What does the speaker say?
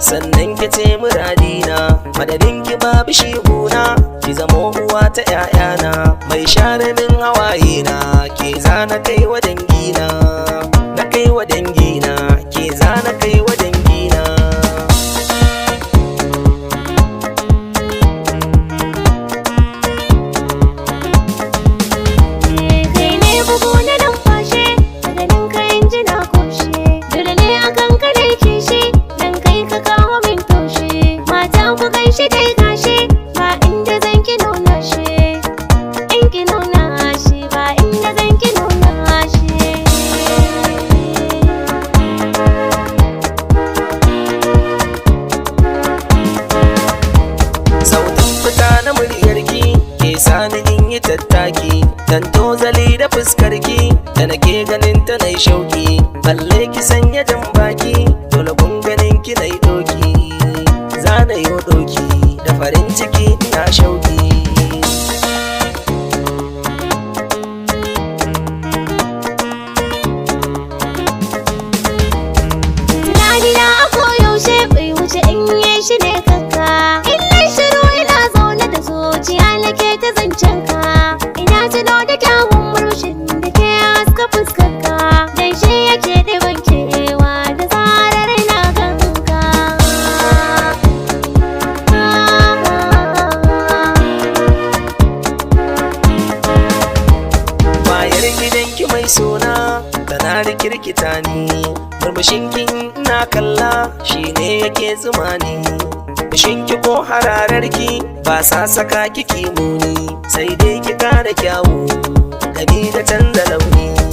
sannan ki ce muradina, madadin ki babu shi guna, ki zamo uwa ta 'ya'yana, mai share min hawaye na, ke zana kai wa dangina, na kai wa dangina, ke zana kai wa dangina. Shi dai gashi ba inda zan ki nuna shi, in ki nuna shi ba inda zan ki nuna shi. Sautin fita na muryarki ke sani in yi tattaki, dan tozali da fuskarki da nake ganin ta nai shauki, balle ki sanya jan baki, dole gun ganin ki nai doki, zana yo doki da farin ciki na shauki. Tunanina a koyaushe bai wuce in yi shi ne kanka, in nai shiru ina zaune da zuciya nake ta zancen ka, ina tuno da kyawun murmushin da ke haska fuskarka, dan shi yake ɗiban kewa da zarar ina ganka. Bayar gidanki mai suna tana da kirkita ni, murmushinki ina kalla shine yake zumani, fushinki ko harararki ba sa saka kiki muni, sai dai ki kara kyawu gami da canza launi.